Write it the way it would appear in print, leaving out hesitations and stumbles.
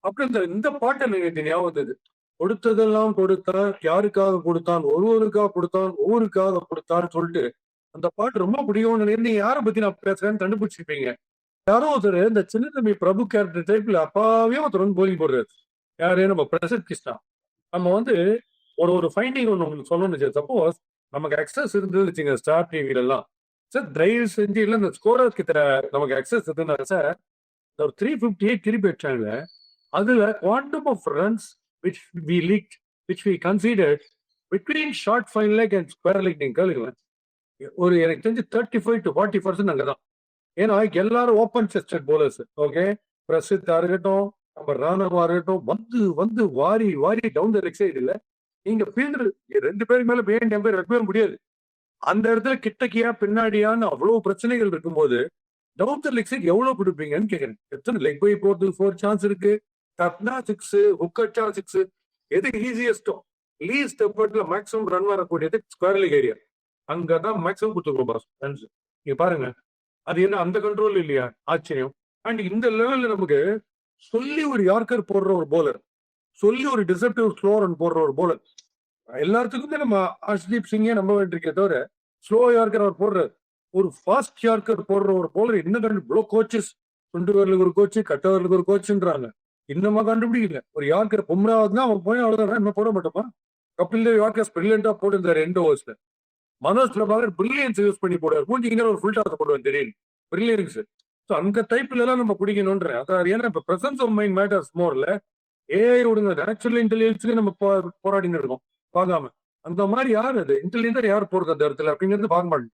அப்புறம் இந்த பாட்டு எனக்கு ஞாபகம் வந்தது. கொடுத்ததெல்லாம் கொடுத்தான், யாருக்காக கொடுத்தான், ஒருவருக்காக கொடுத்தான், ஊருக்காக கொடுத்தான்னு சொல்லிட்டு அந்த பாட்டு ரொம்ப பிடிக்கும்னு நீங்க யாரை பத்தி நான் பேசுறேன்னு கண்டுபிடிச்சிருப்பீங்க. யாரோ ஒருத்தர் இந்த சின்ன தம்பி பிரபு கேரக்டர் டைப்ல அப்பாவே ஒருத்தர் வந்து போலிங் போடுறாரு. யாரு? நம்ம பிரசத் கிருஷ்ணா. நம்ம வந்து ஒரு ஒரு ஃபைண்டிங் ஒன்று உங்களுக்கு சொல்லணும்னு சப்போஸ் நமக்கு அக்சஸ் இருந்தது வச்சுங்க ஸ்டார் டிவில எல்லாம் சார் தயவு செஞ்சு இல்லை இந்த ஸ்கோரர் கிட்ட நமக்கு அக்சஸ் இருக்குன்னா சார் ஒரு 358 திருப்பி வச்சாங்க. அதுல quantum of runs which we leak which we considered between short 5 leg and square leg நீங்க கேளுங்க. ஒரு எனக்கு தெரிஞ்சு 35 to 40% அங்கதான். ஏன்னா எல்லாரும் open sestet bowlers. Okay, Prasitha இருக்கட்டும், நம்ம ராணவா இருக்கட்டும், வந்து வந்து வாரி வாரி டவுன் த லெக் சைடு இல்ல நீங்க ஃபீல்டர் 2 பேருக்கு மேல பிஹைண்ட் எம்பையர் வைக்கவே முடியாது. அந்த இடத்துல கிட்டக்கியா பின்னாடியான்னு அவ்வளவு பிரச்சனைகள் இருக்கும்போது டவுன் த லெக் சைடு எவ்வளவு கொடுப்பீங்கன்னு கேட்கறேன். எத்தனை லெக் பை போறதுக்கு 4 சான்ஸ் இருக்கு, டப்னா 6, ஹுக்கட்டா 6, எது ஈஸியஸ்டோ லீஸ்ட் எஃபர்ட்ல மேக்ஸிமம் ரன் வரக்கூடியது ஸ்கொயர் லெக் ஏரியா. அங்கதான் மேக்ஸிமம் கொடுத்துருக்கோம் பாஸ். நீங்க பாருங்க, அது என்ன அந்த கண்ட்ரோல் இல்லையா? ஆச்சரியம். அண்ட் இந்த லெவல்ல நமக்கு சொல்லி ஒரு யார்கர் போடுற ஒரு போலர், சொல்லி ஒரு டிசப்டிவ் ஸ்லோ ரன் போடுற ஒரு போலர், எல்லாத்துக்குமே நம்ம ஹர்ஷ்தீப் சிங்கே நம்ப வேண்டியிருக்கே தவிர ஸ்லோ யார்கர் அவர் போடுறாரு. ஒரு ஃபாஸ்ட் யார்கர் போடுற ஒரு போலர் இன்னும் இவ்வளோ கோச்சஸ், சுண்டுவர்களுக்கு ஒரு கோச்சு, கட்டவர்களுக்கு ஒரு கோச்சுன்றாங்க, இன்னமா கண்டுபிடிக்கல. ஒரு யார்கர் பும்ராவதுன்னா அவன் போய் அவ்வளவுதான், என்ன போட மாட்டோமா? கபில் தேவ் யார்கர் பிரில்லியண்டா போட்டிருந்தாரு 2 ஓவர்ஸ்ல. மனோஜ் பிரபாகர் பிரில்லியன்ஸ் யூஸ் பண்ணி போடுவார். மூஞ்சிங்க ஒரு ஃபுல் டாஸ் போடுவேன் தெரியும், பிரில்லியன்ஸ். ஸோ அந்த டைப்ல எல்லாம் நம்ம பிடிக்கணும்ன்ற அதான். ஏன்னா இப்ப பிரசன்ஸ் ஆஃப் மைண்ட் மேட்டர்ஸ் மோர்ல. ஏஐ விடுங்க, நேச்சுரல் இன்டெலிஜென்ஸ்க்கு நம்ம போராடின்னு இருக்கோம் பார்க்காம. அந்த மாதிரி யார் அது இன்டெலிஜென்டா யார் போறது அந்த இடத்துல அப்படிங்கிறது பார்க்க மாட்டோம்.